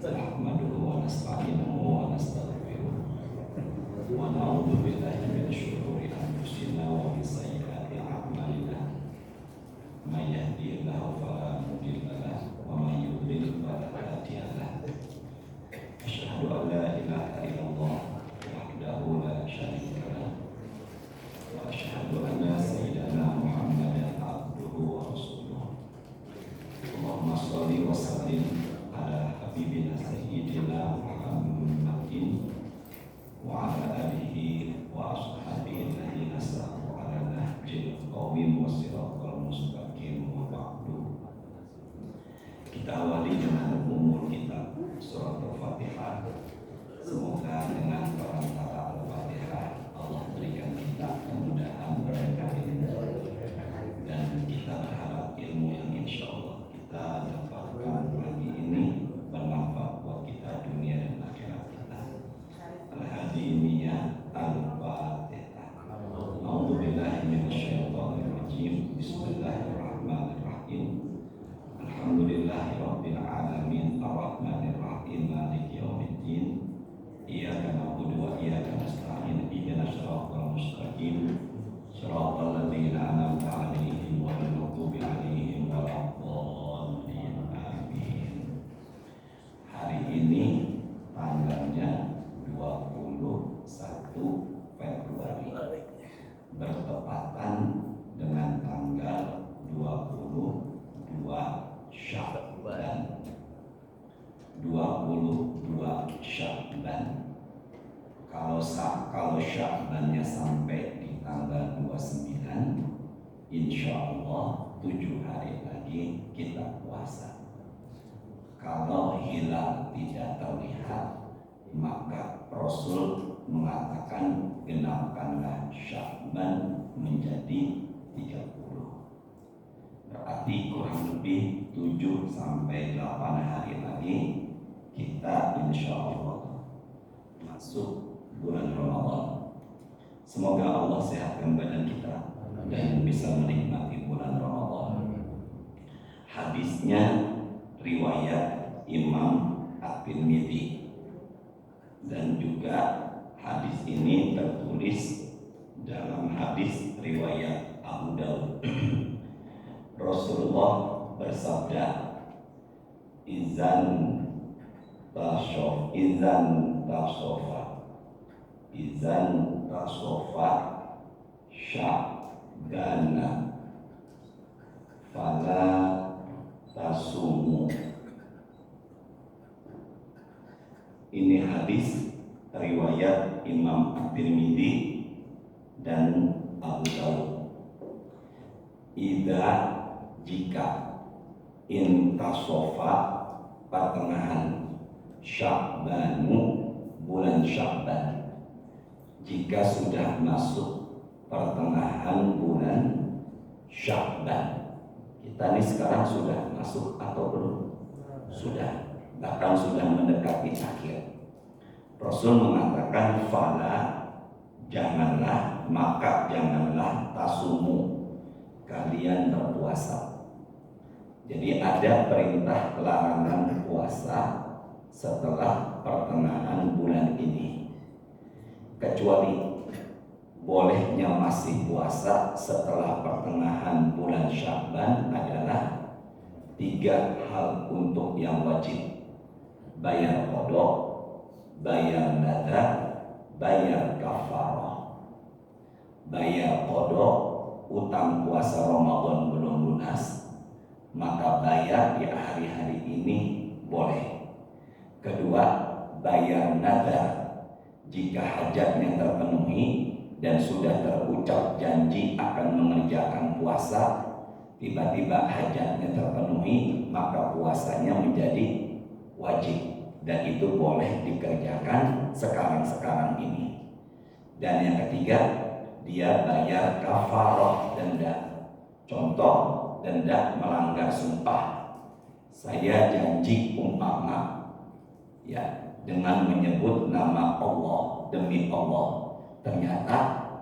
nahmaduhu wa nasta'inuhu wa nastaghfiruh wa na'udzu billahi min syururi anfusina wa min sayyiati a'malina may yahdihillahu fala mudilla lahu wa may yudlil fala hadiya lahu asyhadu an la ilaha illallah wahdahu la syarika lahu wa asyhadu anna sayyidana Muhammadan abduhu wa rasuluh. Allahumma shalli wa sallim ala habibina sayyidina Muhammadin wa ala alihi wa ashabihi alladhina saru ala nahjil qawim wa siratal mustaqim wa ba'du. Kita awali dengan umur kitab surat Al-Fatihah. Semoga dengan perantara Al-Fatihah Allah berikan kita kemudahan berkah ilmu, dan kita berharap ilmu yang insya Allah kita dapatkan pagi ini bermanfaat buat kita dunia dan akhirat kita. Al-Hadimiyah Al-Fatihah. A'udzubillahi minasyaitonirrajim. Bismillahirrahmanirrahim. Alhamdulillahirabbil alamin arrahmanir rahim maliki yaumiddin. Iyyaka na'budu wa iyyaka nasta'in. Ihdinas siratal mustaqim. Shiratal ladzina an'amta 'alaihim ghairil maghdubi 'alaihim waladdallin. Amin. Hari ini tanggalnya 21 Februari bertepatan dengan tanggal 22 Sya'ban. 22 Sya'ban. Kalau Sya'bannya sampai di tanggal 29, insya Allah 7 hari lagi kita puasa. Kalau hilal tidak terlihat, maka Rasul mengatakan genapkanlah Sya'ban menjadi 30. Berarti kurang lebih 7 sampai 8 hari lagi kita insya Allah masuk bulan Ramadan. Semoga Allah sehatkan badan kita dan bisa menikmati bulan Ramadan. Hadisnya riwayat Imam At-Tirmidzi, dan juga hadis ini tertulis dalam hadis riwayat Abu Daud. Rasulullah bersabda, izan tasofa sya'bana fala tasumu. Ini hadis riwayat Imam At-Tirmidzi dan Abu Daud. Jika intasofa pertengahan Sya'banu bulan Sya'ban, jika sudah masuk pertengahan bulan Sya'ban, kita ini sekarang sudah masuk atau belum? Sudah, bahkan sudah mendekati akhir. Rasul mengatakan fala, janganlah, maka janganlah tasumu, kalian berpuasa. Jadi ada perintah larangan puasa setelah pertengahan bulan ini, kecuali bolehnya masih puasa setelah pertengahan bulan Sya'ban adalah 3 hal untuk yang wajib: bayar qada, bayar nadar, bayar kafarah. Bayar qada, utang puasa Ramadan belum lunas, maka bayar di hari-hari ini boleh. Kedua, bayar nadar, jika hajatnya terpenuhi dan sudah terucap janji akan mengerjakan puasa, tiba-tiba hajatnya terpenuhi, maka puasanya menjadi wajib, dan itu boleh dikerjakan sekarang-sekarang ini. Dan yang ketiga, dia bayar kafarah, denda. Contoh, denda melanggar sumpah. Saya janji umpama, ya, dengan menyebut nama Allah, demi Allah, ternyata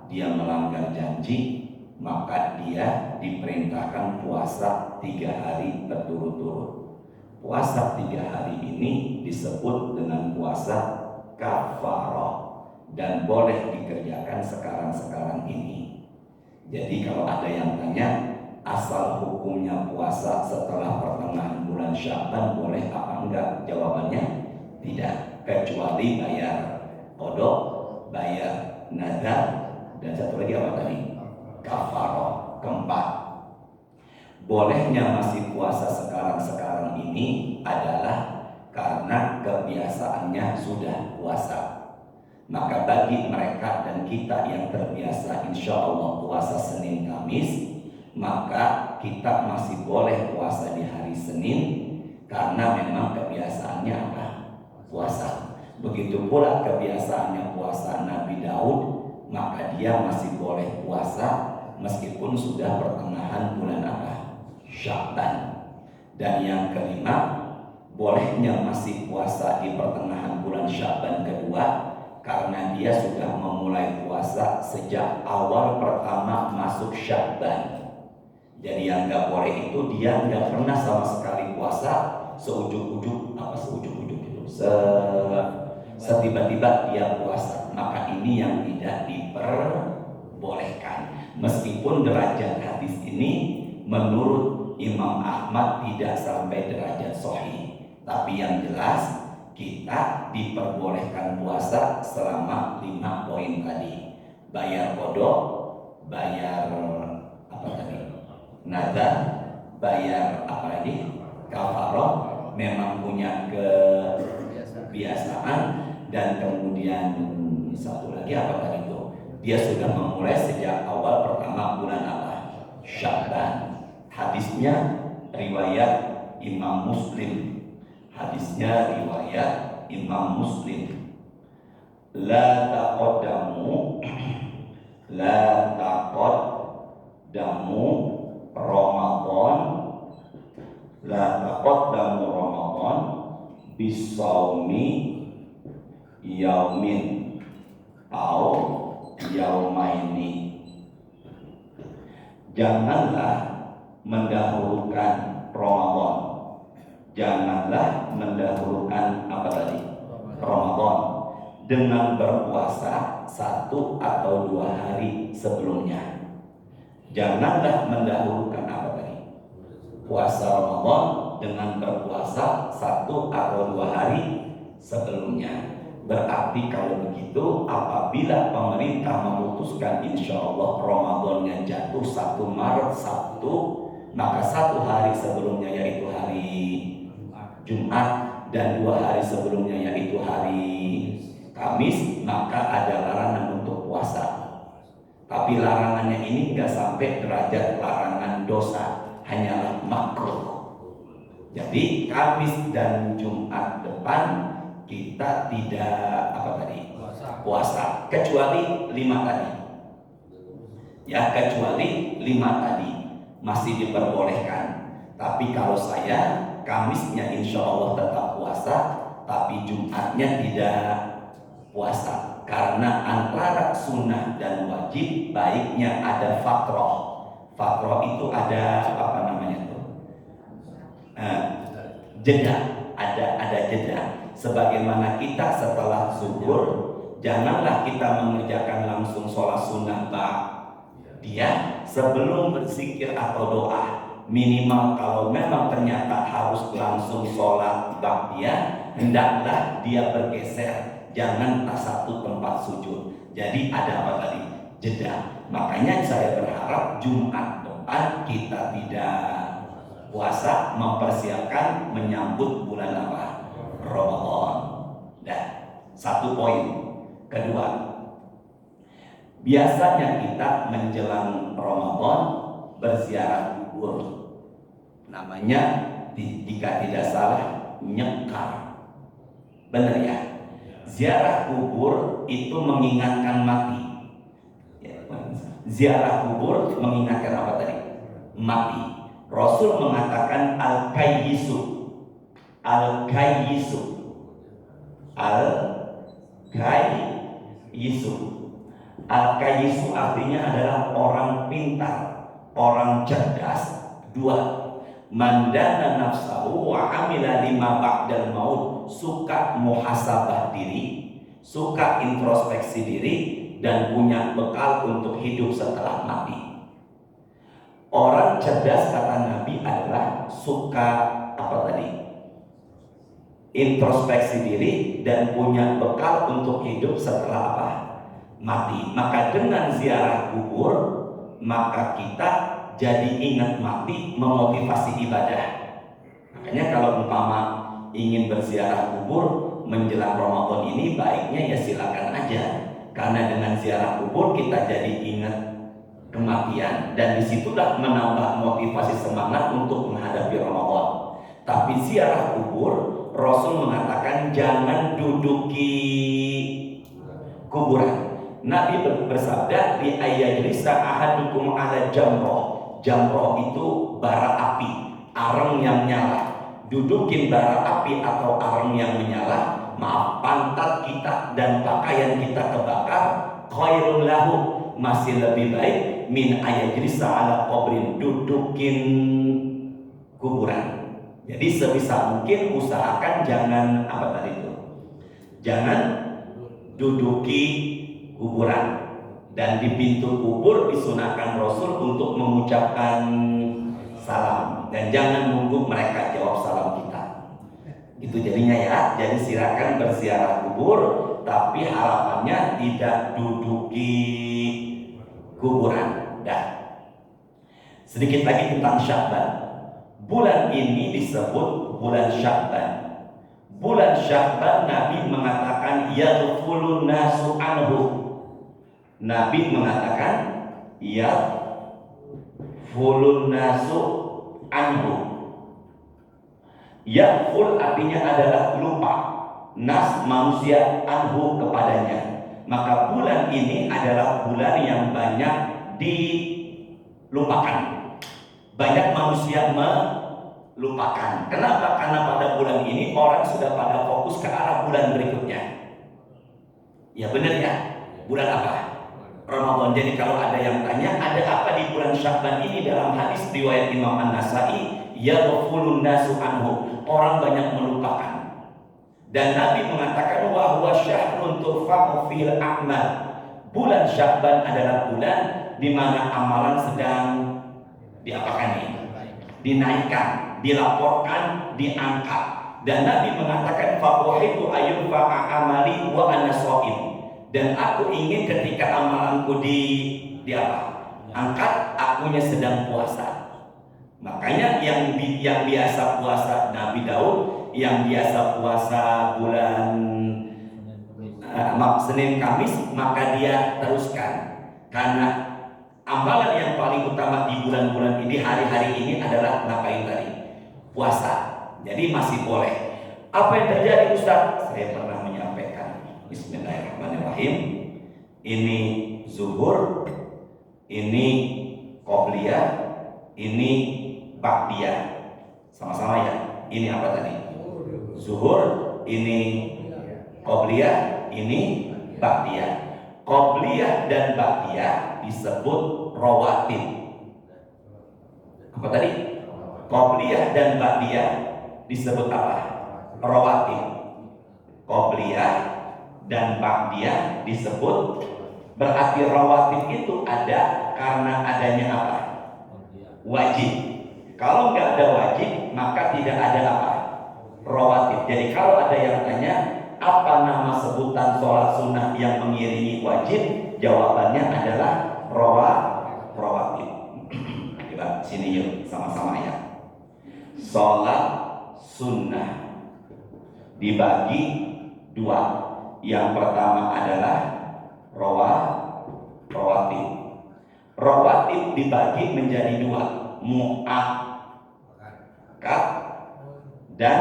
dia melanggar janji, maka dia diperintahkan puasa 3 hari berturut-turut. Puasa 3 hari ini disebut dengan puasa kafarah dan boleh dikerjakan sekarang-sekarang ini. Jadi kalau ada yang tanya asal hukumnya puasa setelah pertengahan bulan Sya'ban boleh apa enggak? Jawabannya tidak, kecuali bayar qadha, bayar nazar, dan satu lagi apa tadi? Kafarah. Keempat, bolehnya masih puasa sekarang-sekarang ini adalah karena kebiasaannya sudah puasa. Maka bagi mereka dan kita yang terbiasa insya Allah puasa Senin Kamis, maka kita masih boleh puasa di hari Senin karena memang kebiasaannya apa? Puasa. Begitu pula kebiasaannya puasa Nabi Daud, maka dia masih boleh puasa meskipun sudah pertengahan bulan apa? Sya'ban. Dan yang kelima, bolehnya masih puasa di pertengahan bulan Sya'ban kedua karena dia sudah memulai puasa sejak awal pertama masuk Sya'ban. Jadi yang nggak boleh itu dia nggak pernah sama sekali puasa seujuk-ujuk itu setiba-tiba dia puasa, maka ini yang tidak diperbolehkan. Meskipun derajat hadis ini menurut Imam Ahmad tidak sampai derajat sahih, tapi yang jelas kita diperbolehkan puasa selama 5 poin tadi. Bayar qadha, bayar apa tadi? Nazar, bayar apa lagi? Kafarah, memang punya kebiasaan, dan kemudian satu lagi apa tadi itu? Dia sudah memulai sejak awal pertama bulan apa? Sya'ban. Hadisnya riwayat Imam Muslim. Hadisnya riwayat Imam Muslim. La taqaddamu Ramadan, la taqaddamu Ramadan bisawmi yaumin au yaumaini. Janganlah mendahulukan Ramadan. Janganlah mendahulukan apa tadi? Ramadan dengan berpuasa 1 atau 2 hari sebelumnya. Janganlah mendahulukan apa tadi? Puasa Ramadan dengan berpuasa 1 atau 2 hari sebelumnya. Berarti kalau begitu, apabila pemerintah memutuskan insya Allah Ramadannya jatuh 1 Maret Sabtu, maka 1 hari sebelumnya yaitu hari Jumat dan 2 hari sebelumnya yaitu hari Kamis, maka ada larangan untuk puasa. Tapi larangannya ini nggak sampai derajat larangan dosa, hanyalah makruh. Jadi Kamis dan Jumat depan kita tidak apa tadi? Puasa. Kecuali 5 tadi. Ya, kecuali 5 tadi masih diperbolehkan. Tapi kalau saya Kamisnya insya Allah tetap puasa, tapi Jumatnya tidak puasa. Karena antara sunnah dan wajib baiknya ada fatroh. Fatroh itu ada apa namanya itu? Jeda. Ada jeda. Sebagaimana kita setelah zuhur, janganlah kita mengerjakan langsung sholat sunnah dia sebelum berzikir atau doa. Minimal kalau memang ternyata harus langsung sholat dia, hendaklah dia bergeser, jangan satu tempat sujud. Jadi ada apa tadi? Jeda. Makanya saya berharap Jumat depan kita tidak puasa, mempersiapkan menyambut bulan apa? Ramadan. Dah, 1 poin. Kedua, biasanya kita menjelang Ramadan berziarah kubur. Namanya jika tidak salah nyekar. Benar ya? Ziarah kubur itu mengingatkan mati. Ziarah kubur mengingatkan apa tadi? Mati. Rasul mengatakan al-kayyisu. Al-kayyisu. Al-kayyisu. Al-kayyisu artinya adalah orang pintar, orang cerdas. 2, Mandana nafsahu wa amila lima ba'dal maut, suka muhasabah diri, suka introspeksi diri, dan punya bekal untuk hidup setelah mati. Orang cerdas kata Nabi adalah suka apa tadi? Introspeksi diri dan punya bekal untuk hidup setelah apa? Mati. Maka dengan ziarah kubur, maka kita jadi ingat mati, memotivasi ibadah. Makanya kalau umpama ingin berziarah kubur menjelang Ramadan ini, baiknya ya silakan aja. Karena dengan ziarah kubur kita jadi ingat kematian, dan disitulah menambah motivasi semangat untuk menghadapi Ramadan. Tapi ziarah kubur, Rasul mengatakan jangan duduki kuburan. Nabi bersabda, di ayyajlisa ahadukum ala jamroh. Jamroh itu bara api, arang yang nyala. Dudukin bara api atau arang yang menyala, maaf, pantat kita dan pakaian kita kebakar, khairun lahu, masih lebih baik min ayyajlisa ala qabrin, dudukin kuburan. Jadi sebisa mungkin usahakan jangan apa tadi itu, jangan duduki kuburan. Dan di pintu kubur disunahkan Rasul untuk mengucapkan salam, dan jangan nunggu mereka jawab salam kita. Itu jadinya ya. Jadi silakan berziarah kubur, tapi harapannya tidak duduki kuburan. Dah. Sedikit lagi tentang Sya'ban. Bulan ini disebut bulan Sya'ban. Bulan Sya'ban Nabi mengatakan yadkhulun nasu anhu. Nabi mengatakan yadkhulun nasu anhu. Yadkhul artinya adalah lupa, nas manusia, anhu kepadanya. Maka bulan ini adalah bulan yang banyak dilupakan. Banyak manusia melupakan. Kenapa? Karena pada bulan ini orang sudah pada fokus ke arah bulan berikutnya. Ya benar ya. Bulan apa? Ramadan. Jadi kalau ada yang tanya, ada apa di bulan Sya'ban ini? Dalam hadis riwayat Imam An-Nasai, yaghfulun nasu anhu, orang banyak melupakan. Dan Nabi mengatakan wa huwa syahrun turfa'u fil a'mal. Bulan Sya'ban adalah bulan di mana amalan sedang diapakan nih? Dinaikkan, dilaporkan, diangkat. Dan Nabi mengatakan fa'uhibu ayyurfa'a amali wa ana sha'im. Dan aku ingin ketika amalanku angkat, akunya sedang puasa. Makanya yang biasa puasa Nabi Daud, yang biasa puasa bulan Senin Kamis, maka dia teruskan. Karena amalan yang paling utama di bulan-bulan ini, hari-hari ini adalah ngapain tadi? Puasa. Jadi masih boleh. Apa yang terjadi Ustaz? Saya pernah menyampaikan. Bismillahirrahmanirrahim. Ini zuhur, ini qobliyah, ini ba'diyah. Sama-sama ya. Ini apa tadi? Zuhur, ini qobliyah, ini ba'diyah. Qobliyah dan ba'diyah disebut rawatib. Apa tadi? Qobliyah dan ba'diyah disebut apa? Rawatib. Qobliyah dan ba'diyah disebut, berarti rawatib itu ada karena adanya apa? Wajib. Kalau nggak ada wajib, maka tidak ada apa? Rawatib. Jadi kalau ada yang tanya apa nama sebutan sholat sunnah yang mengiringi wajib, jawabannya adalah rawatib. Coba sini yuk sama-sama ya. Sholat sunnah dibagi dua. Yang pertama adalah rawatib. Rawatib dibagi menjadi dua, mu'akkad dan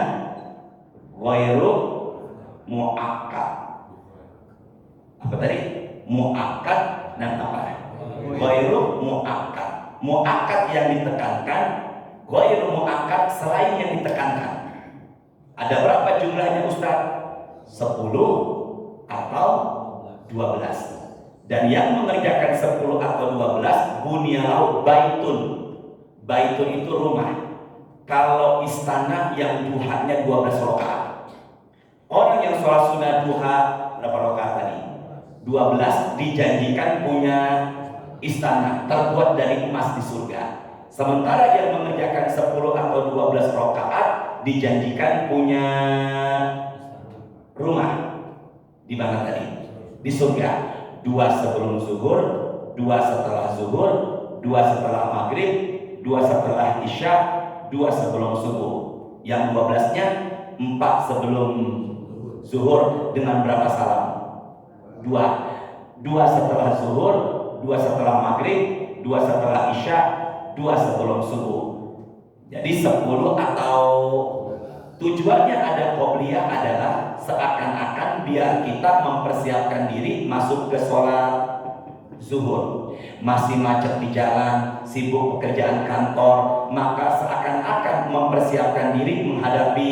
ghairu mu'akkad. Apa tadi? Mu'akkad dan apa? Ghairu mu'akkad. Mu'akkad yang ditekankan, ghairu mu'akkad selain yang ditekankan. Ada berapa jumlahnya Ustaz? 10 atau 12. Dan yang mengerjakan 10 atau 12 bunyalau baitun. Baitun itu rumah. Kalau istana yang duhanya 12 rakaat. Orang yang sholat sunnah duha berapa rakaat tadi? 12, dijanjikan punya istana terbuat dari emas di surga. Sementara yang mengerjakan 10 atau 12 rakaat dijanjikan punya rumah di mana tadi? Di surga. 2 sebelum zuhur, 2 setelah zuhur, 2 setelah maghrib, 2 setelah isya, 2 sebelum subuh. Yang 12-nya 4 sebelum zuhur dengan berapa salam? 2 setelah zuhur, 2 setelah maghrib, 2 setelah isya, 2 sebelum subuh. Jadi 10 atau tujuannya ada qobliyah adalah seakan-akan biar kita mempersiapkan diri masuk ke sholat zuhur. Masih macet di jalan, sibuk pekerjaan kantor, maka seakan-akan mempersiapkan diri menghadapi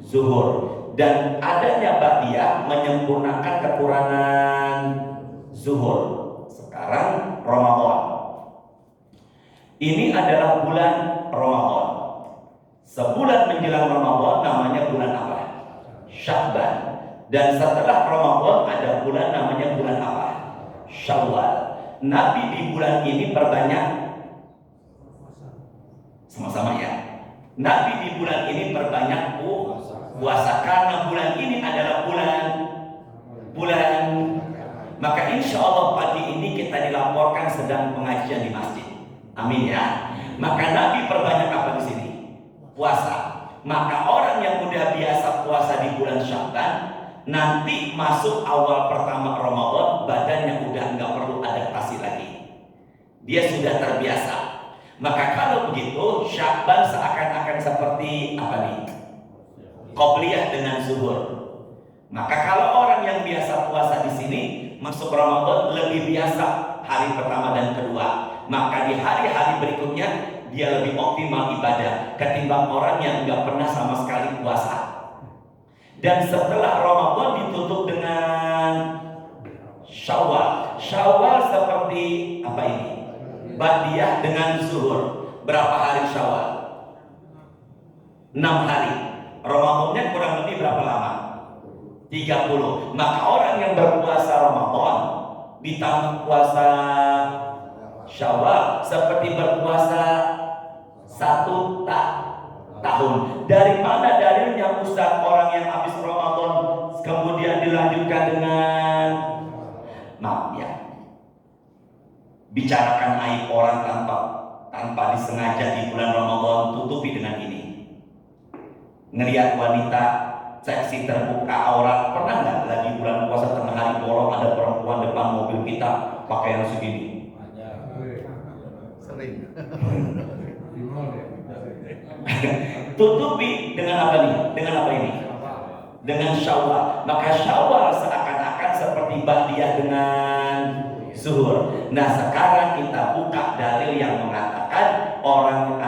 zuhur. Dan adanya ba'diyah menyempurnakan kekurangan zuhur. Sekarang Ramadan. Ini adalah bulan Ramadan. Sebulan menjelang Ramadan namanya bulan apa? Sya'ban. Dan setelah Ramadan ada bulan namanya bulan apa? Syawal. Nabi di bulan ini perbanyak sama-sama ya. Nabi di bulan ini perbanyak puasa karena bulan ini adalah bulan. Maka insya Allah pagi ini kita dilaporkan sedang pengajian di masjid. Amin ya. Maka Nabi perbanyak apa di sini? Puasa. Maka orang yang udah biasa puasa di bulan Sya'ban, nanti masuk awal pertama Ramadan, badannya udah nggak perlu adaptasi lagi. Dia sudah terbiasa. Maka kalau begitu, Sya'ban seakan-akan seperti apa nih? Qobliyah dengan zuhur. Maka kalau orang yang biasa puasa di sini masuk Ramadan lebih biasa hari pertama dan kedua, maka di hari-hari berikutnya dia lebih optimal ibadah ketimbang orang yang nggak pernah sama sekali puasa. Dan setelah Ramadan ditutup dengan Syawal. Syawal seperti apa ini? Ba'diyah dengan zuhur. Berapa hari Syawal? 6 hari. Ramadannya kurang lebih berapa lama? 30. Maka orang yang berpuasa Ramadan ditambah puasa Syawal seperti berpuasa 1 tahun. Dari mana dalilnya Ustaz orang yang habis Ramadan kemudian dilanjutkan dengan maaf ya, bicarakan aib orang tanpa disengaja di bulan Ramadan, tutupi dengan ini. Ngelihat wanita seksi terbuka aurat, pernah nggak lagi bulan puasa tengah hari bolong ada perempuan depan mobil kita pakaian segini? Sering. Tutupi dengan apa nih? Dengan apa ini? Dengan Syawal. Maka Syawal seakan-akan seperti ba'diyah dengan zuhur. Nah sekarang kita buka dalil yang mengatakan orang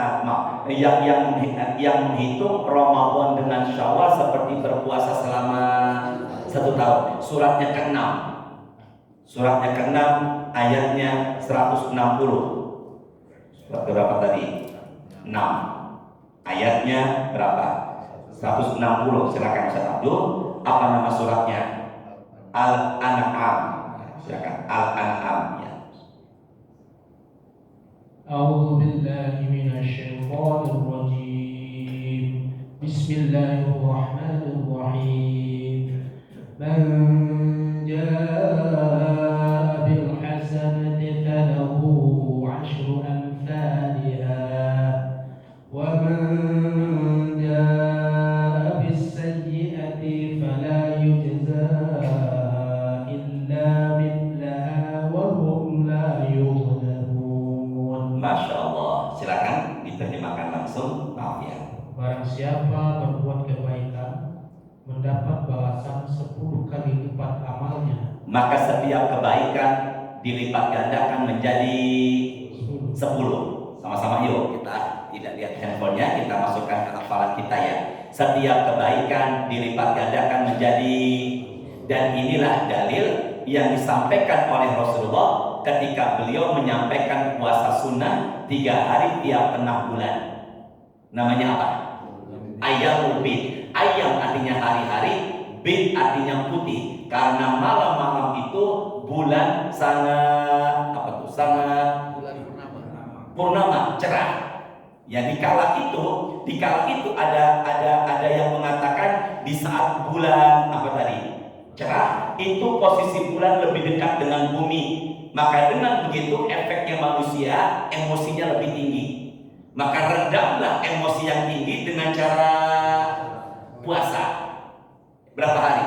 yang menghitung Ramadan dengan Syawal seperti berpuasa selama 1 tahun. Suratnya ke-6. Suratnya ke-6 ayatnya 160. Surat berapa tadi? 6. Ayatnya berapa? 160. Silakan Ustaz Abdul. Apa nama suratnya? Al-An'am. Silakan. Al-An'am ya. A'udzu billahi minasy syaithanir rajim. Bismillahirrahmanirrahim. Man jaa'a bil hasanati falahu 'ashru amsalha wa man jaa'a bis sayyi'ati fala yujzaa illa mithlaha wa hum la yuzlamun. Masya Allah. Silakan diterjemahkan langsung. Maaf ya. Barang siapa berbuat kebaikan mendapat balasan 10 kali lipat amalnya. Maka setiap kebaikan dilipat gandakan menjadi 10. Sama-sama yuk kita tidak lihat handphonenya, kita masukkan ke hafalan kita ya. Setiap kebaikan dilipat gandakan menjadi, dan inilah dalil yang disampaikan oleh Rasulullah ketika beliau menyampaikan puasa sunnah 3 hari tiap 6 bulan. Namanya apa? Ayyamul bid. Ayyam artinya hari-hari, bid artinya putih. Karena malam-malam itu bulan sangat apa tuh? Sangat purnama, cerah. Ya dikala itu ada yang mengatakan di saat bulan apa tadi? Cerah, itu posisi bulan lebih dekat dengan bumi. Maka dengan begitu efeknya manusia emosinya lebih tinggi. Maka redamlah emosi yang tinggi dengan cara puasa. Berapa hari?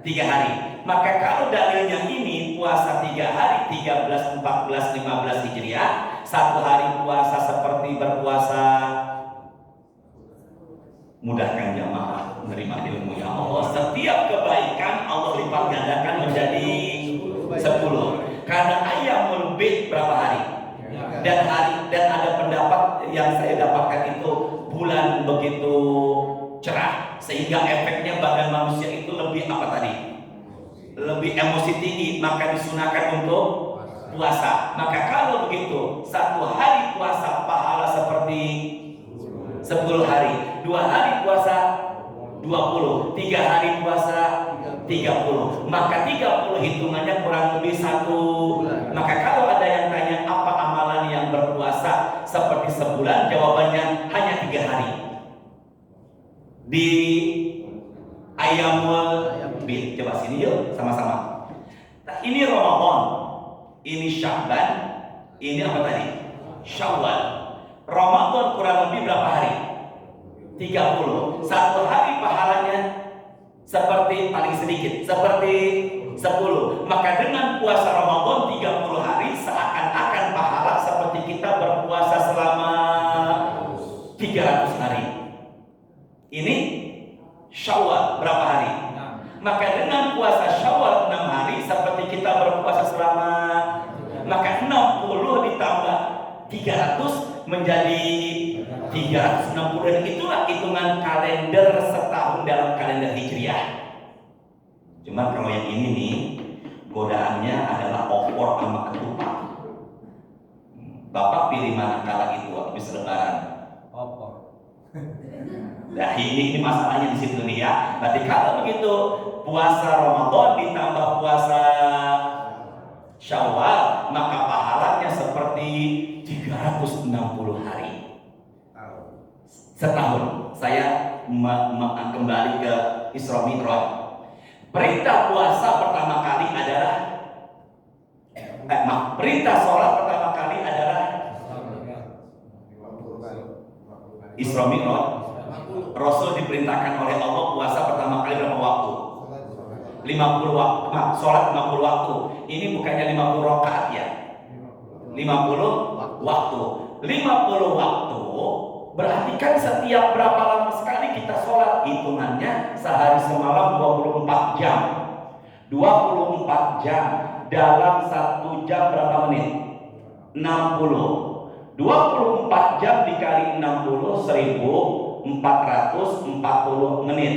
3 hari. Maka kalau dalilnya ini puasa 3 hari, 13, 14, 15 Hijriah, 1 hari puasa seperti berpuasa. Mudahkan jamaah menerima ilmu ya Allah. Setiap kebaikan Allah lipat gandakan menjadi 10. Karena ayyamul bid berapa hari? Dan ada pendapat yang saya dapatkan itu bulan begitu cerah sehingga efeknya badan manusia itu lebih apa tadi? Lebih emosi tinggi, maka disunahkan untuk puasa. Maka kalau begitu 1 hari puasa pahala seperti 10 hari, 2 hari puasa 20, 3 hari puasa 30. Maka 30 hitungannya kurang lebih 1 bulan. Maka kalau ada yang tanya apa amalan yang berpuasa seperti sebulan, jawabannya hanya 3 hari. Di Ayyamul bid. Coba sini yuk sama-sama. Nah, ini Ramadan, ini Sya'ban, ini apa tadi? Syawal. Ramadan kurang lebih berapa hari? 30. 1 hari pahalanya seperti paling sedikit, seperti 10. Maka dengan puasa Ramadan 30 hari seakan-akan pahala seperti kita berpuasa selama 300 hari. Ini Syawal berapa hari? Maka dengan puasa Syawal 6 hari seperti kita berpuasa selama, maka 60 ditambah 300 menjadi 360, dan itulah hitungan kalender setahun dalam kalender Hijriah. Cuma kalau yang ini nih godaannya adalah opor sama ketupat. Bapak pilih mana kala itu habis lebaran? Opor. Nah ini masalahnya di situ nih ya. Berarti kalau begitu puasa Ramadan ditambah puasa Syawal, maka pahalanya seperti 360 hari setahun. Saya kembali ke Isra Mi'raj. Perintah puasa pertama kali adalah perintah sholat pertama kali adalah Isra Mi'raj. Rasul diperintahkan oleh Allah puasa pertama kali berapa waktu? 50 waktu. Sholat 50 waktu. Ini bukannya 50 rakaat ya? 50 waktu. 50 waktu berarti kan setiap berapa lama sekali kita sholat? Hitungannya sehari semalam 24 jam. 24 jam dalam 1 jam berapa menit? 60. 24 jam dikali 60, 1440 menit.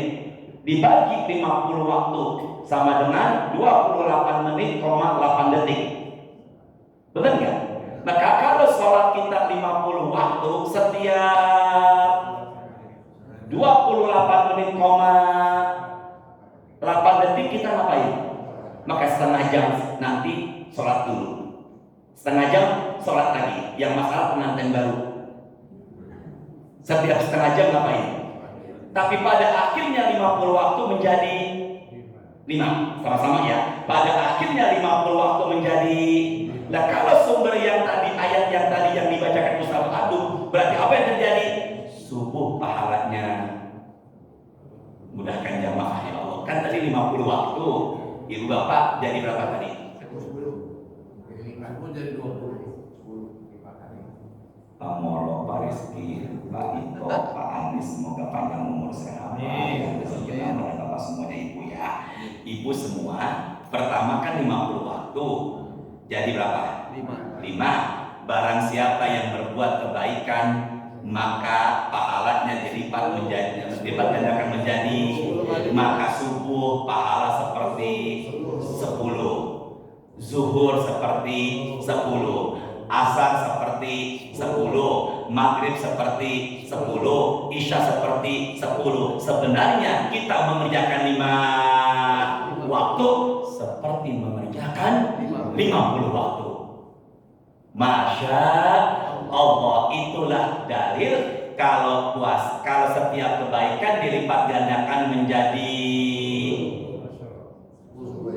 Dibagi 50 waktu sama dengan 28 menit, 8 detik. Benar nggak? Maka kalau sholat kita 50 waktu, setiap 28 menit, 8 detik kita ngapain? Maka setengah jam nanti sholat dulu, setengah jam sholat lagi. Yang masalah pengantin baru, setiap setengah jam ngapain? Tapi pada akhirnya 50 waktu menjadi 5, sama-sama ya. Pada akhirnya 50 waktu menjadi. Nah kalau sumber yang tadi, ayat yang tadi yang dibacakan Ustaz Abdul, berarti apa yang terjadi? Subuh pahalanya. Mudahkan jamaah ya Allah. Kan tadi 50 waktu. Ibu bapak jadi berapa tadi? 10. Jadi 20. Pak Molo, Pak Rizky, Pak Ito, Pak Anis, semoga panjang umur sehat. Dan Bapak semuanya ibu ya. Ibu semua, pertama kan 50 waktu. Jadi berapa? 5. Barang siapa yang berbuat kebaikan, maka pahalanya dilipat gandakan menjadi, maka subuh pahala seperti 10, zuhur seperti 10, asar seperti seperti 10, maghrib seperti 10, isya seperti 10. Sebenarnya kita mengerjakan 5 waktu seperti mengerjakan 50 waktu. Masya Allah, itulah dalil kalau setiap kebaikan dilipat gandakan menjadi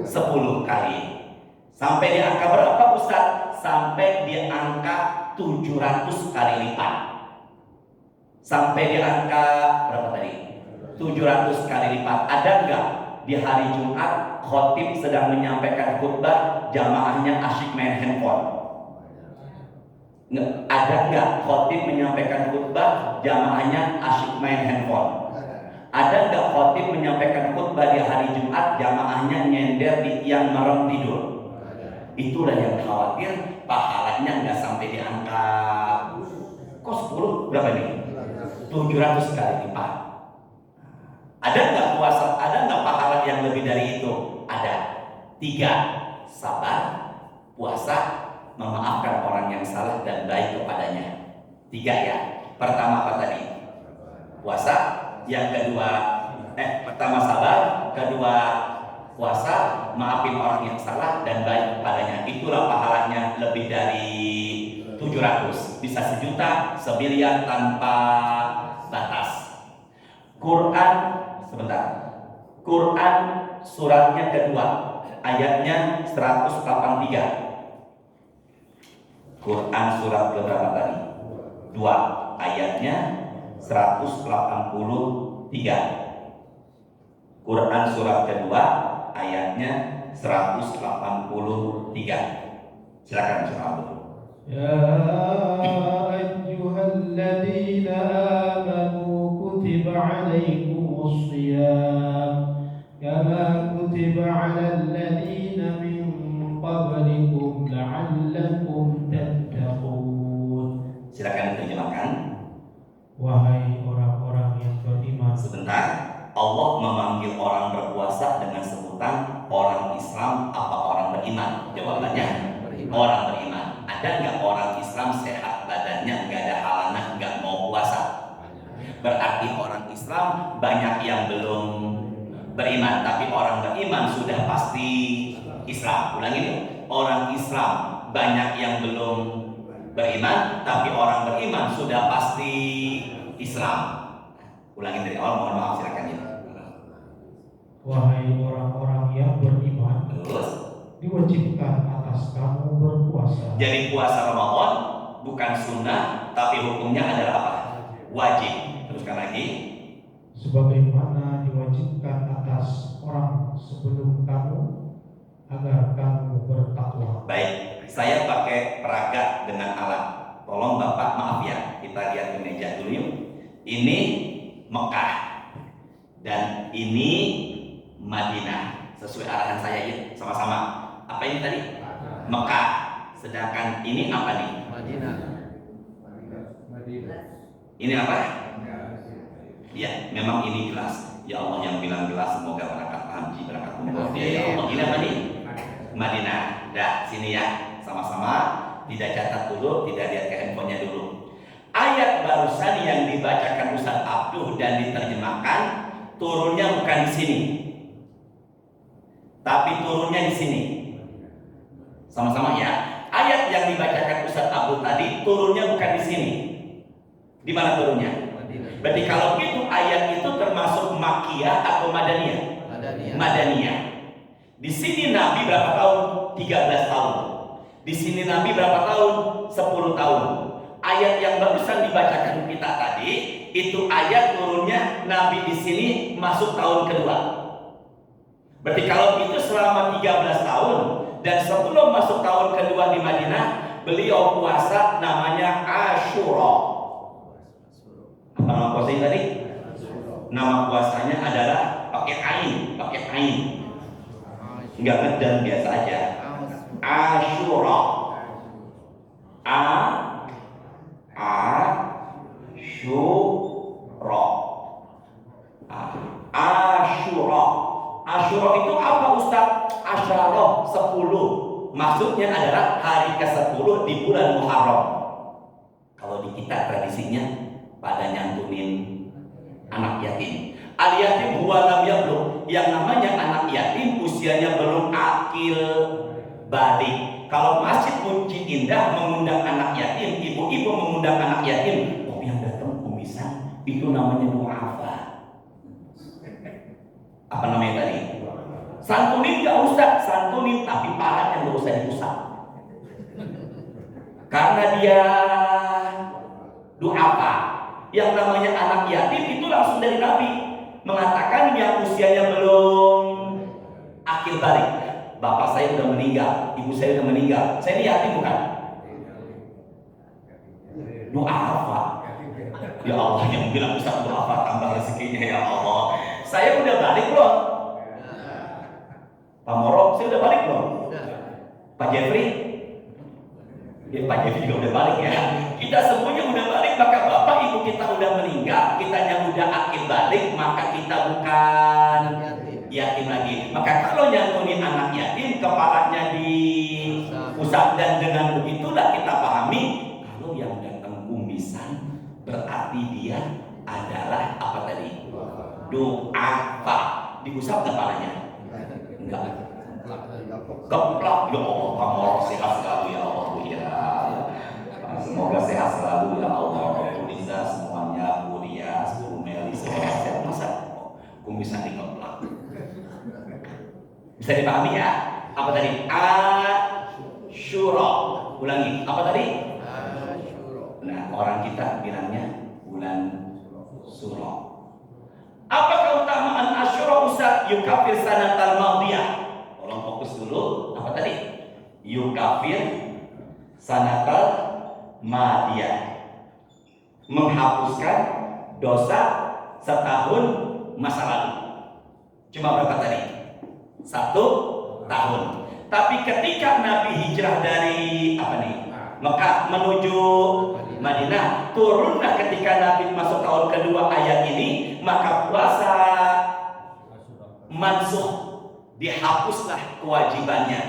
10 kali. Sampai di angka berapa Ustaz? Sampai di angka 700 kali lipat. Sampai di angka berapa tadi? 700 kali lipat. Ada enggak di hari Jumat khotib sedang menyampaikan khutbah, jamaahnya asyik main handphone? Ada enggak khotib menyampaikan khutbah, jamaahnya asyik main handphone? Ada enggak khotib menyampaikan khutbah di hari Jumat, jamaahnya nyender di tiang merem tidur? Itulah yang khawatir pahalanya enggak sampai di angka kok 10 berapa nih? 700 kali lipat. Ada enggak puasa? Ada enggak pahala yang lebih dari itu? Ada. 3. Sabar, puasa, memaafkan orang yang salah dan baik kepadanya. 3 ya. Pertama apa tadi? Puasa. Yang kedua, pertama sabar, kedua puasa, maafin orang yang salah dan baik kepadanya. Itulah pahalanya lebih dari 700. Bisa 1 juta, 1 miliar tanpa batas. Quran, sebentar. Quran suratnya kedua, ayatnya 183. Quran surat berapa tadi? 2, ayatnya 183. Quran surat kedua ayatnya 183. Silakan Ustaz. Ya ayyuhalladzina amanu kutiba alaikumus shiyam kama kutiba alal ladzina min qablikum la'allakum tattaqun. Silakan diterjemahkan. Wahai orang-orang yang beriman. Sebentar, Allah memanggil orang berpuasa dengan sebutan orang Islam apa orang beriman? Jawabannya orang beriman. Ada nggak orang Islam sehat badannya, nggak ada halangan, nggak mau puasa? Berarti orang Islam banyak yang belum beriman, tapi orang beriman sudah pasti Islam. Ulangi dulu, orang Islam banyak yang belum beriman, tapi orang beriman sudah pasti Islam. Ulangi dari awal, mohon maaf, silakan ya. Wahai orang-orang yang beriman, terus diwajibkan atas kamu berpuasa. Jadi puasa Ramadan bukan sunnah, tapi hukumnya adalah apa? Wajib. Teruskan lagi. Sebagaimana diwajibkan atas orang sebelum kamu agar kamu bertakwa. Baik, saya pakai peraga dengan alat. Tolong Bapak maaf ya, kita lihat di meja dulu yuk. Ini Mekah dan ini Madinah. Sesuai arahan saya ya, sama-sama. Apa ini tadi? Mekah. Sedangkan ini apa nih? Madinah. Ini apa? Ya, memang ini gelas. Ya Allah yang bilang gelas, semoga berangkat haji, berangkat umroh dia ya Allah. Ini apa nih? Madinah. Dah, sini ya, sama-sama. Tidak catat dulu, tidak lihat ke handphonenya dulu. Ayat barusan yang dibacakan Ustaz Abduh dan diterjemahkan, turunnya bukan di sini, tapi turunnya di sini. Sama-sama ya. Ayat yang dibacakan Ustaz Abduh tadi, turunnya bukan di sini. Di mana turunnya? Berarti kalau itu ayat itu termasuk Makkiyah atau Madaniyah? Madaniyah. Di sini Nabi berapa tahun? 13 tahun. Di sini Nabi berapa tahun? 10 tahun. Ayat yang barusan dibacakan kita tadi, itu ayat turunnya Nabi di sini masuk tahun kedua. Berarti kalau itu selama 13 tahun dan sebelum masuk tahun kedua di Madinah, beliau puasa namanya Asyura. Apa nama puasanya tadi? Nama puasanya adalah pakai ain. Enggak ngedam biasa aja. Asyura. Asyura. Asyura itu apa Ustaz? Asyara 10. Maksudnya adalah hari ke-10 di bulan Muharram. Kalau di kita tradisinya pada nyantunin anak yatim. Al yatim huwa lam yablugh. Yang namanya anak yatim usianya belum akil balik. Kalau Masjid Kunci Indah mengundang anak yatim, ibu-ibu mengundang anak yatim, oh yang datang kumisan, itu namanya du'afa. Apa namanya tadi? Santunin gak usah, santunin tapi parah yang gak usah diusap. Karena dia du'afa. Yang namanya anak yatim itu langsung dari Nabi mengatakan yang usianya belum akil balik. Bapak saya udah meninggal, ibu saya udah meninggal. Saya ini yatim bukan? Du'afa. Ya Allah, yang bilang Ustaz du'afa tambah rezekinya ya Allah. Saya udah balik belum? Pak Moro, saya udah balik belum? Pak Jeffrey? Ya, Pak Jeffrey juga udah balik ya. Kita semuanya udah balik, maka bapak ibu kita udah meninggal, kitanya udah akil balik, maka kita bukan yatim lagi. Maka kalau nyantunin anak yatim, kepalanya diusap, dan dengan begitulah kita pahami kalau yang datang kumisan berarti dia adalah apa tadi? Du'afa. Diusap kepalanya? Enggak. Geplak. Ya Allah, kamu sehat selalu ya Allah ya. Semoga sehat selalu ya Allah. Bu Liza semuanya, Bu Rias, Bu Meli semuanya sehat. Masa kumisan dikeplak? Bisa dipahami ya? Apa tadi? Asyura. Ulangi. Apa tadi? Asyura. Nah, orang kita bilangnya bulan Syura. Apa keutamaan Asyura Ustaz? Yukafir sanatal madiyah. Tolong fokus dulu. Apa tadi? Yukafir sanatal madiyah. Menghapuskan dosa setahun masa lalu. Cuma berapa tadi? 1 tahun. Tapi ketika Nabi hijrah dari Mekah menuju Madinah, turunlah ketika Nabi masuk tahun kedua ayat ini, maka puasa mansuh, dihapuslah kewajibannya,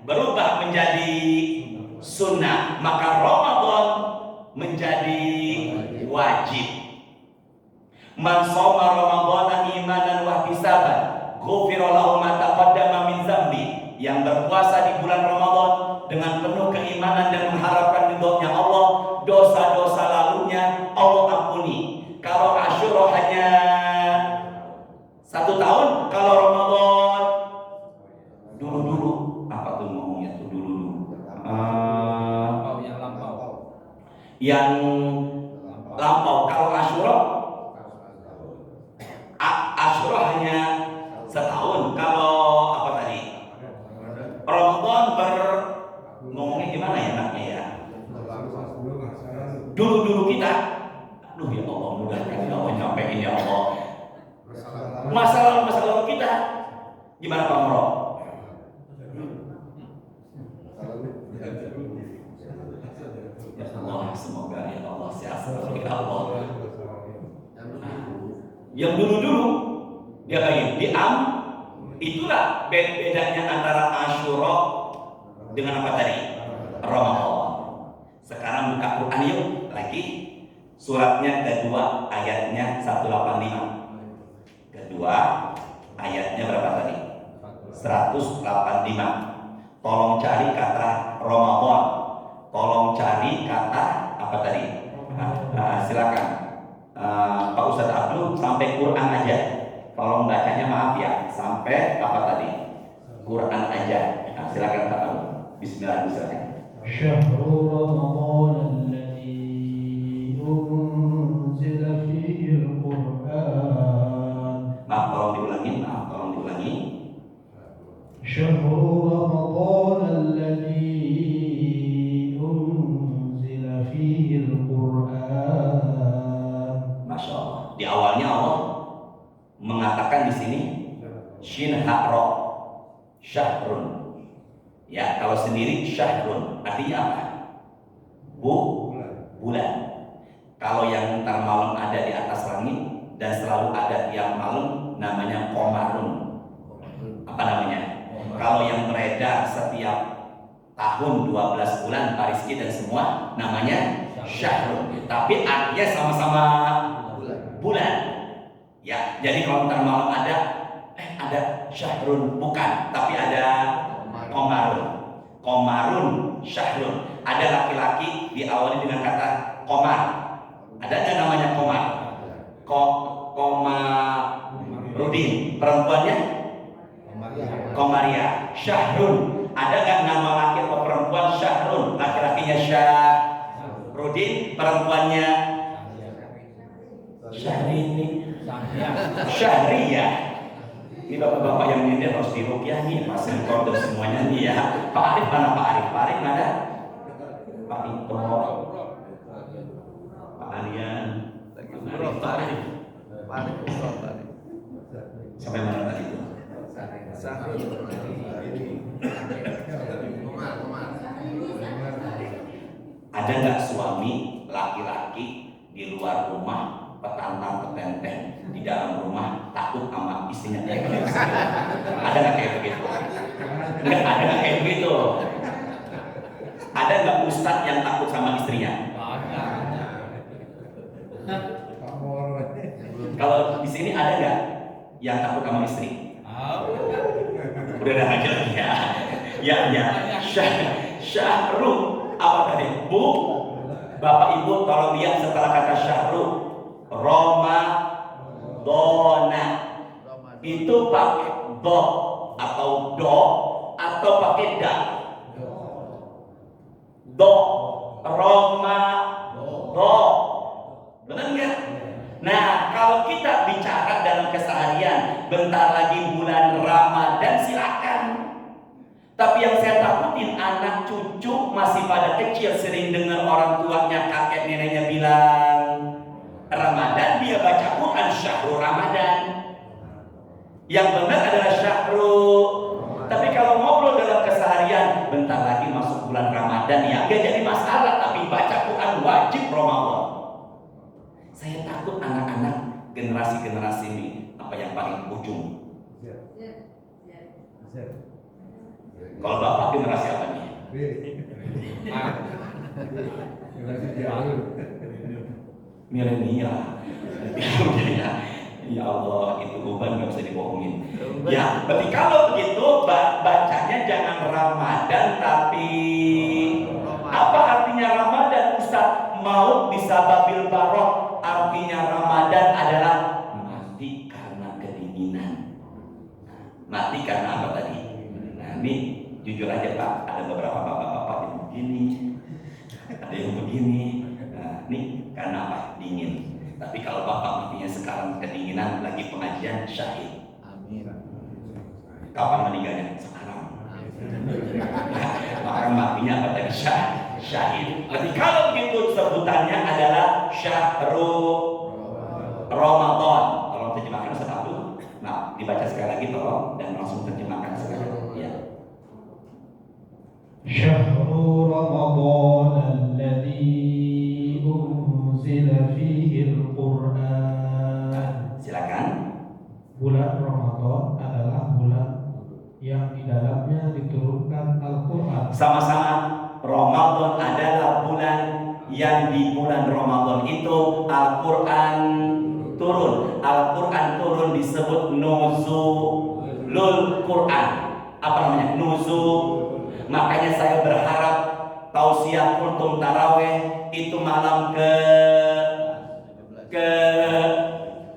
berubah menjadi sunnah, maka Ramadan menjadi wajib. Man shoma Ramadhana imanan wa ihtisaban ghufira lahu ma taqaddama min dzambi. Yang berpuasa di bulan Ramadan dengan penuh keimanan dan mengharapkan ridhonya Allah, dosa-dosa lalunya Allah ampuni. Kalau Asyura hanya 1 tahun, kalau Ramadan dulu-dulu, apa tuh ngomongnya tuh dulu-dulu? Yang lampau. Kalau Asyura hanya setahun. Kalau apa tadi? Ramadan ngomongnya gimana ya enaknya ya? Dulu-dulu kita, aduh ya Allah, mudahkan ya Allah, nyampein ya Allah. Masa lalu kita gimana Pak Moro? Ya Allah, semoga ya Allah sehat selalu ya Allah. Yang dulu-dulu dia kayak itulah bedanya antara Asyura dengan apa tadi? Ramadan. Sekarang buka Quran yuk lagi. Suratnya kedua ayatnya 185. Kedua ayatnya berapa tadi? 185. Tolong cari kata Ramadan. Tolong cari kata apa tadi? Silakan Pak Ustadz Abdul sampai Quran aja. Tolong bacanya maaf ya, sampai apa tadi? Quran aja. Nah, silakan Pak Abdul. Bismillah, silakan. Syahrul Ramadan alladzi unzila fihi al-Qur'an. Maaf, tolong diulangi. Syahrul Ramadan alladzi unzila fihi al-Qur'an. Masya Allah. Di awalnya Allah mengatakan di sini shin ha'ra syahrun. Ya, kalau sendiri syahrun artinya apa? Bulan. Kalau yang ntar malam ada di atas langit dan selalu ada tiap malam namanya qamarun. Apa namanya? Kalau yang beredar setiap tahun 12 bulan Pariski dan semua namanya syahrun. Tapi artinya sama-sama bulan. Ya, jadi kalau ntar malam ada syahrun bukan, tapi ada komarun. Komarun syahrun. Ada laki-laki diawali dengan kata komar. Ada nggak namanya komar? Komarudin. Perempuannya Komaria. Syahrun. Ada nggak nama laki atau perempuan syahrun? Laki-lakinya Syahrudin, perempuannya Syahriya. Ini bapak-bapak yang nyindir harus diruqyah nih, pasang kondom semuanya nih ya. Pak Arif mana Pak Arif? Pak Arif ada? Pak Ito, Pak Aryan, Pak Arif. Sampai mana tadi itu? Ada nggak suami laki-laki di luar rumah petantang petenteng, di dalam rumah takut sama istrinya? Ada nggak kayak begitu? Nggak ada nggak kayak begitu? Ada nggak ustadz yang takut sama istrinya? Kalau di sini ada nggak yang takut sama istri? Udah ada aja lagi ya. Ya. Syahrul apa tadi? Bu, Bapak Ibu tolong lihat setelah kata syahrul. Ramadona itu pakai do atau pakai da? Do. Ramadan. Benar nggak? Nah, kalau kita bicara dalam keseharian, bentar lagi bulan Ramadan, silakan. Tapi yang saya takutin anak cucu masih pada kecil sering dengar orang tuanya, kakek neneknya bilang Ramadan, dia baca Quran syahrul Ramadan. Yang benar adalah syahrul. Tapi kalau ngobrol dalam keseharian, bentar lagi masuk bulan Ramadan ya, gak jadi masalah. Tapi baca Quran wajib Ramadan. Saya takut anak-anak generasi ini apa yang paling ujung. Kalau bapak generasi apa nih? Milenial. Ya Allah, itu beban nggak bisa dibohongin. Ya, berarti kalau begitu bacanya jangan Ramadan tapi apa artinya Ramadan? Ustaz, maut bisa babil barok. Artinya Ramadan adalah mati karena kedinginan. Mati karena apa tadi? Nah, ini jujur aja Pak, ada beberapa bapak-bapak yang begini, ada yang begini. Nah, ini karena apa? Dingin. Tapi kalau bapak matinya sekarang kedinginan, lagi pengajian, syahid. Amin. Kapan meninggalnya? Sekarang. Maka matinya apa tadi? Syahid. Jadi kalau begitu sebutannya adalah syahrul Ramadan. Tolong terjemahkan satu. Nah, dibaca sekali lagi tolong dan langsung terjemahkan sekarang. Ya. Syahrul Ramadan alladzi unzila fihi al-Qur'an. Silakan. Bulan Ramadan adalah bulan yang di dalamnya diturunkan Al-Qur'an. Sama-sama. Ramadan adalah bulan yang di bulan Ramadan itu Al-Quran turun. Al-Quran turun disebut nuzulul Quran. Apa namanya? Nuzul. Makanya saya berharap tausiah kultum taraweh itu malam ke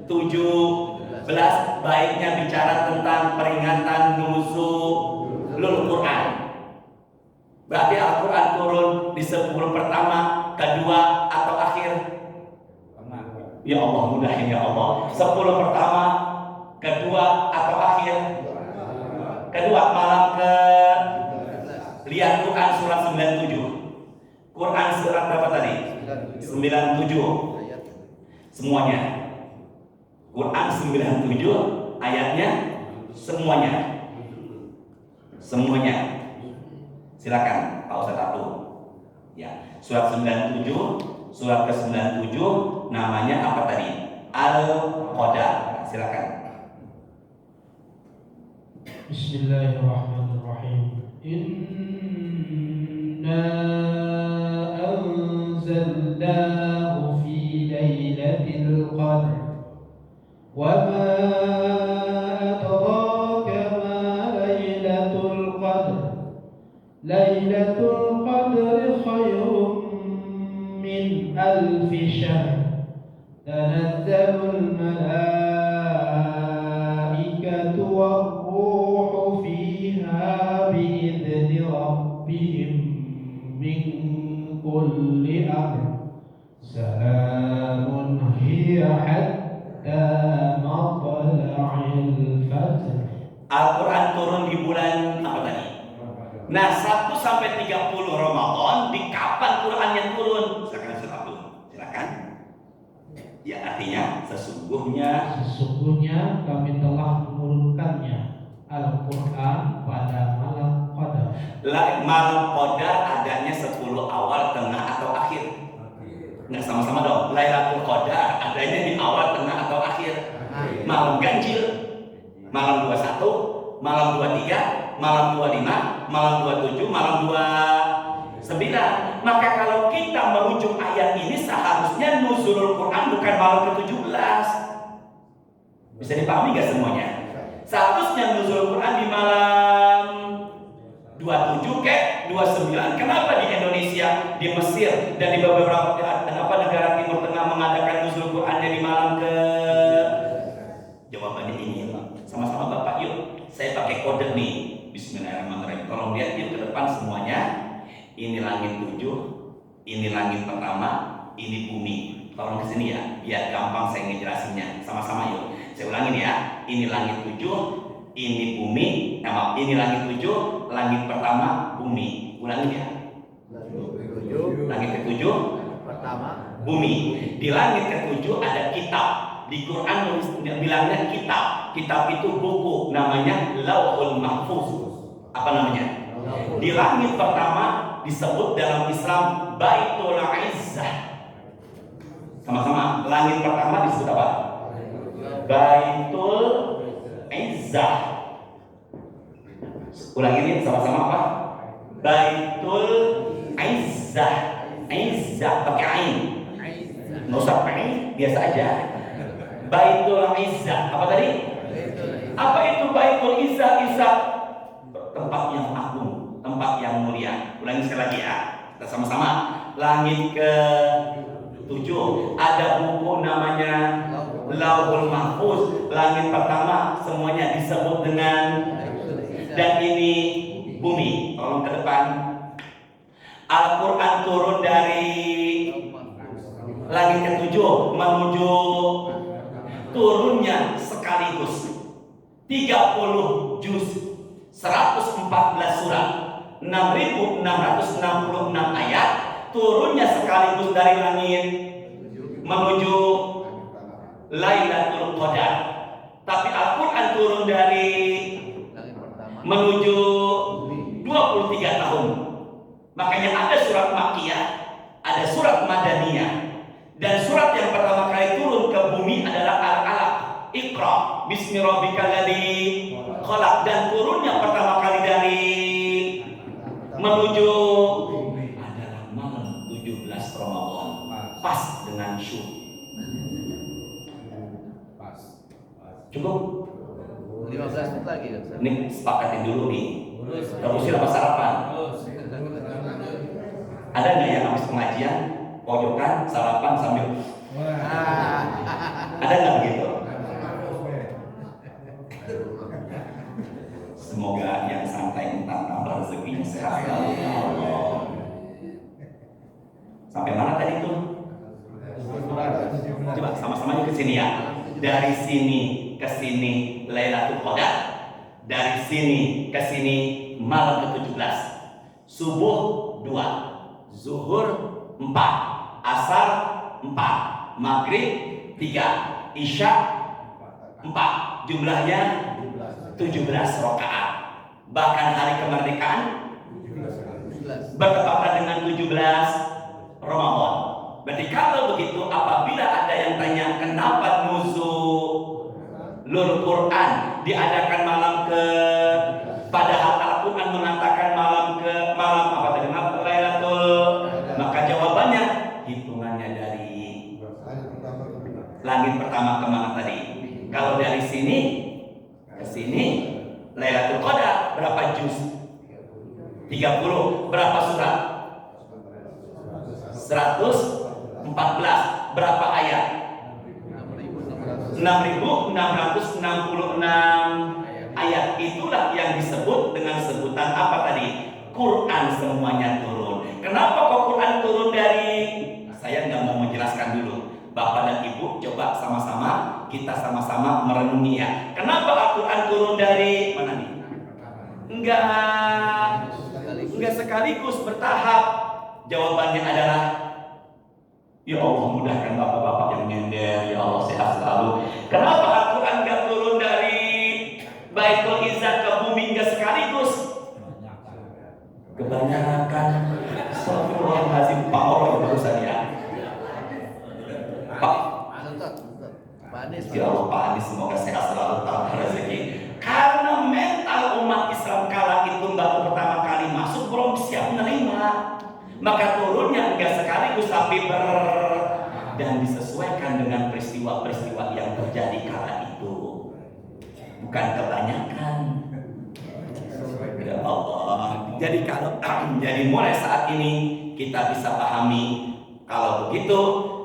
17 baiknya bicara tentang peringatan nuzulul Quran. Berarti Al-Quran turun di 10 pertama, kedua, atau akhir? Ya Allah, mudahin ya Allah. 10 pertama, kedua, atau akhir? Kedua, malam ke. Lihat Quran surat 97. Quran surat berapa tadi? 97. Semuanya. Quran 97 ayatnya semuanya. Semuanya. Silakan Pak Ustadz Abdul. Ya, surat 97, surat ke-97 namanya apa tadi? Al-Qadar. Silakan. Bismillahirrahmanirrahim. Inna إنا أنزلناه في ليلة القدر وما أدراك ما ليلة القدر ليلة القدر خير من 1000 شهر تنزل الملائكة والروح فيها بإذن ربهم من كل أمر سلام هي حتى مطلع الفجر. Al-Quran turun di bulan apa tadi? Nah, 1 sampai 30 Ramadan, di kapan Qurannya turun? Silakan Ustaz Abdul. Silakan. Ya, artinya sesungguhnya kami telah menurunkannya Al-Quran pada malam Qadar. Malam Qadar adanya 10 awal, tengah atau akhir? Nggak, sama-sama dong. Lailatul Qadar adanya di awal, tengah atau akhir? Malam ganjil, malam 21, malam 23, malam 25, malam 27, malam 29. Maka kalau kita merujuk ayat ini, seharusnya nuzulul Quran bukan malam ke-17. Bisa dipahami nggak semuanya? Seharusnya nuzulul Quran di malam 27 ke 29. Kenapa di Indonesia, di Mesir, dan di beberapa negara Timur Tengah mengadakan nuzul Qurannya di malam ke? Jawabannya ini, sama-sama Bapak yuk. Saya pakai kode nih. Bismillahirrahmanirrahim. Tolong lihat yuk ke depan semuanya. Ini langit 7, ini langit pertama, ini bumi. Tolong kesini ya, biar gampang saya ngejelasinnya. Sama-sama yuk. Saya ulangin ya. Ini langit 7, ini bumi. Ini langit 7, langit pertama, bumi. Ulangin ya. Langit ke-7 pertama, bumi. Di langit ke-7 ada kitab. Di Quran bilangnya kitab. Kitab itu buku, namanya Lauhul Mahfuz. Apa namanya? Di langit pertama disebut dalam Islam Baitul Izzah. Sama-sama, langit pertama disebut apa? Baitul Izzah. Ulangi ini sama-sama apa? Baitul Izzah. Izzah pakai ain. Nggak usah pakai, biasa aja. Baitul Izzah. Apa tadi? Apa itu Baitul Izzah? Izzah tempat yang agung, tempat yang mulia. Ulangi sekali lagi ya. Kita sama-sama. Langit ke-7 ada buku namanya Lauhul Mahfuz. Langit pertama semuanya disebut dengan, dan ini bumi. Tolong ke depan. Al-Quran turun dari langit ke-7 menuju turunnya sekaligus 30 juz, 114 surat, 6.666 ayat. Turunnya sekaligus dari langit menuju Lailatul Qadar. Tapi Al-Quran turun dari menuju 23 tahun. Makanya ada surat Makkiyah, ada surat Madaniyah, dan surat yang pertama kali turun ke bumi adalah Al-Alaq, Iqra bismi rabbikal ladzi khalaq, dan turunnya pertama kali dari menuju adalah malam 17 Ramadan, pas dengan syur. Cukup 15 menit lagi. Ini sepakatin dulu nih. Gak usir apa sarapan. Ada nggak yang habis pengajian pojokan sarapan sambil ada nggak begitu? Semoga yang santai entah tambah rezekinya sehat selalu ya Allah. Sampai mana tadi tuh? Coba sama-sama yuk ke sini ya. Dari sini ke sini Lailatul Qadar. Dari sini ke sini malam ke-17. Subuh 2. Zuhur 4, Asar 4, Maghrib 3, Isya 4. Jumlahnya 17 rakaat. Bahkan hari kemerdekaan bertepatan dengan 17 Ramadan. Berarti kalau begitu, apabila ada yang tanya kenapa nuzulul Quran diadakan malam ke, padahal Al-Quran mengatakan malam apa tadi? hitungannya dari langit pertama kemana tadi? Kalau dari sini ke sini, Lailatul Qadar berapa juz? 30. Berapa surat? 114. Berapa ayat? 6.666 ayat. Itulah yang disebut dengan sebutan apa tadi? Quran semuanya turun. Kenapa kok Quran turun dari? Saya nggak mau menjelaskan dulu. Bapak dan Ibu coba sama-sama, kita sama-sama merenungi ya. Kenapa Al-Quran turun dari mana nih? Enggak sekaligus, bertahap. Jawabannya adalah, ya Allah mudahkan bapak-bapak yang nyender, ya Allah sehat selalu. Kenapa Al-Quran enggak turun dari Baitul Izzat ke bumi enggak sekaligus? Kebanyakan. Astagfirullahaladzim, Pak Allah barusan ya. Pak Anies. Ya Allah, Pak Anies semoga sehat selalu, tambah rezeki. Karena mental umat Islam kala itu baru pertama kali masuk belum siap menerima, maka turunnya enggak sekaligus tapi dan disesuaikan dengan peristiwa-peristiwa yang terjadi kala itu, bukan kebanyakan. Ya Allah. Jadi kalau jadi mulai saat ini kita bisa pahami, kalau begitu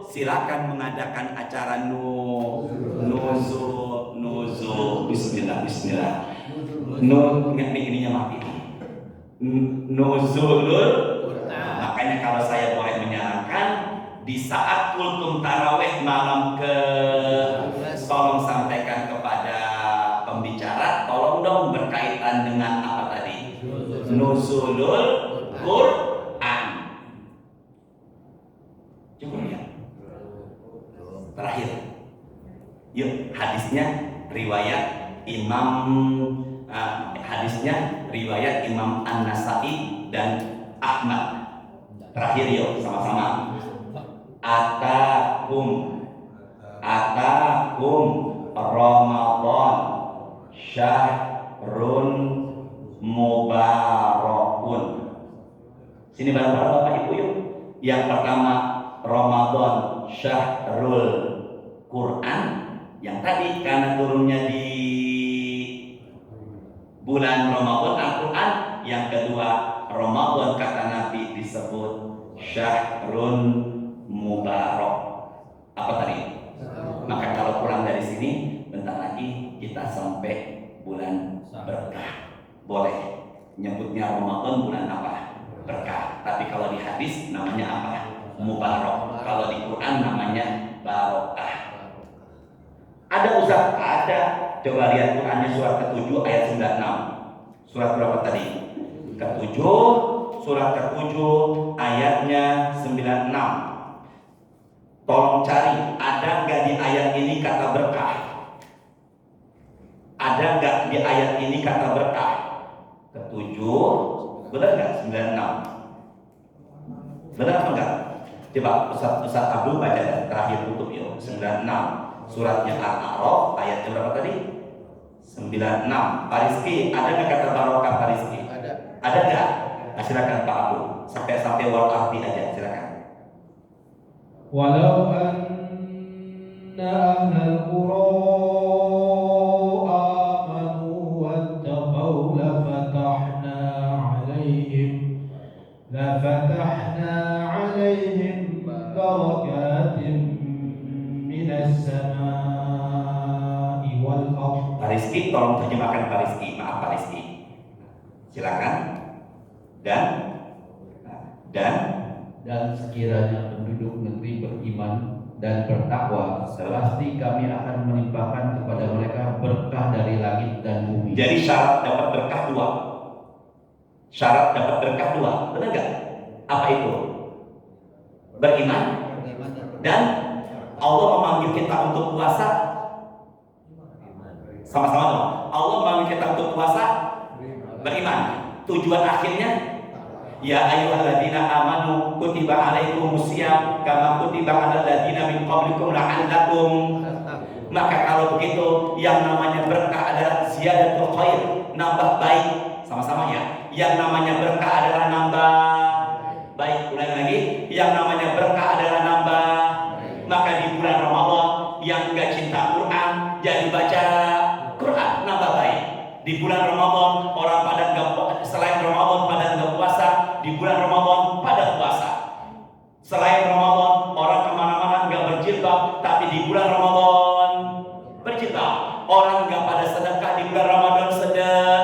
silakan mengadakan acara nuzul bismillah ininya mati nuzulul. Makanya kalau saya boleh menyarankan di saat kultum taraweh malam ke, tolong sampaikan kepada pembicara, tolong dong berkaitan dengan apa tadi? Nuzulul Quran. Cukup ya. Terakhir, yuk hadisnya riwayat Imam An-Nasai dan Ahmad. Terakhir yuk sama-sama. Atakum Ramadan syahrun mubarakun. Sini bareng-bareng Bapak Ibu yuk. Yang pertama Ramadan syahrul Quran, yang tadi karena turunnya di bulan Ramadan Al-Quran. Yang kedua Ramadan kata Nabi disebut syahrun mubarak. Apa tadi? Maka kalau pulang dari sini bentar lagi kita sampai bulan berkah. Boleh nyebutnya Ramadan bulan apa? Berkah. Tapi kalau di hadis namanya apa? Mubarak. Kalau di Quran namanya barokah. Ada Ustaz? Ada. Coba lihat Qurannya surat ke-7 ayat 96. Surat berapa tadi? Ke-7, surat ke-7 ayatnya 96. Tolong cari, ada nggak di ayat ini kata berkah? Ada nggak di ayat ini kata berkah? Ke-7, benar nggak? 96. Benar apa enggak? Coba Ustaz Abdul baca terakhir tutup yuk. 96 suratnya Al-A'raf ayatnya berapa tadi? 96. Pak Rizky, ada nggak kata barokah Pak Rizky? Ada nggak? Nah, silakan Pak Abdul. Sampai wal arti aja, silakan. Walau anna ahlal qura amanu wattaqaw lafatahna alaihim barakatin minas samai wal ardh. Pak Rizky, tolong terjemahkan Pak Rizky. Maaf Pak Rizky. Silakan. Dan sekiranya penduduk negeri beriman dan bertakwa, pasti kami akan menimpakan kepada mereka berkah dari langit dan bumi. Jadi syarat dapat berkah dua. Syarat dapat berkah dua, benar nggak? Apa itu? Beriman dan Allah memanggil kita untuk puasa. Sama-sama dong. Allah memanggil kita untuk puasa, beriman. Tujuan akhirnya, ya ayyuhalladzina amanu kutiba alaikumusiyam kama kutiba alal ladzina min qablikum la'allakum. Maka kalau begitu, yang namanya berkah adalah ziyadatul khair, nambah baik. Sama-sama ya. Yang namanya berkah adalah nambah baik. Ulangi lagi. Yang namanya berkah adalah Selain Ramadan, orang kemana-mana nggak berjilbab, tapi di bulan Ramadan berjilbab. Orang nggak pada sedekah di bulan Ramadan sedekah.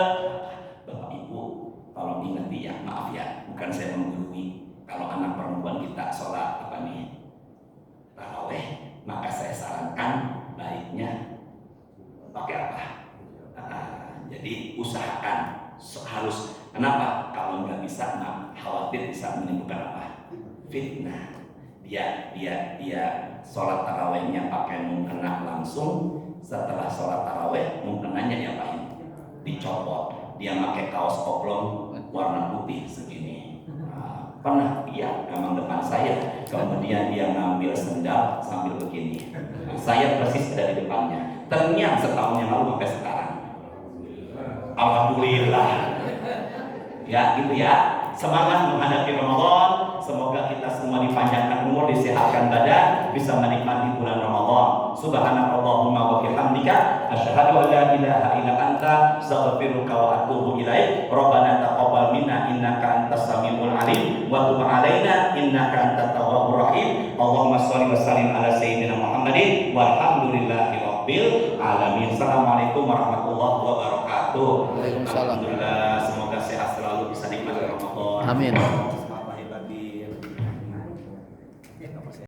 Bapak Ibu, tolong ingat ya, maaf ya, bukan saya menggurui. Kalau anak perempuan kita sholat apa nih, taraweh, maka saya sarankan baiknya pakai apa? Jadi usahakan harus. Kenapa? Kalau nggak bisa, khawatir bisa menimbulkan apa? Fitnah. Dia sholat tarawehnya pakai mukena langsung. Setelah sholat taraweh mukenanya diapain? Dicopot. Dia pakai kaos oblong warna putih segini. Pernah? Iya, memang depan saya. Kemudian dia ngambil sendal sambil begini. Saya persis ada di depannya. Ternyata setahun yang lalu sampai sekarang. Alhamdulillah. Ya gitu ya. Semangat menghadapi Ramadan. Semoga kita semua dipanjangkan umur, disehatkan badan, bisa menikmati bulan Ramadan. Subhanakallahumma wa bihamdika asyhadu an la ilaha illa anta astaghfiruka wa atubu ilaik. Rabbana taqabbal minna innaka antas samiul alim wa tub alaina innaka antat tawwabur rahim. Allahumma shalli wa sallim ala sayyidina Muhammadin walhamdulillahi rabbil alamin. Assalamualaikum warahmatullahi wabarakatuh. Waalaikumsalam. Alhamdulillah, semoga sehat selalu, bisa nikmati Ramadan. Amin.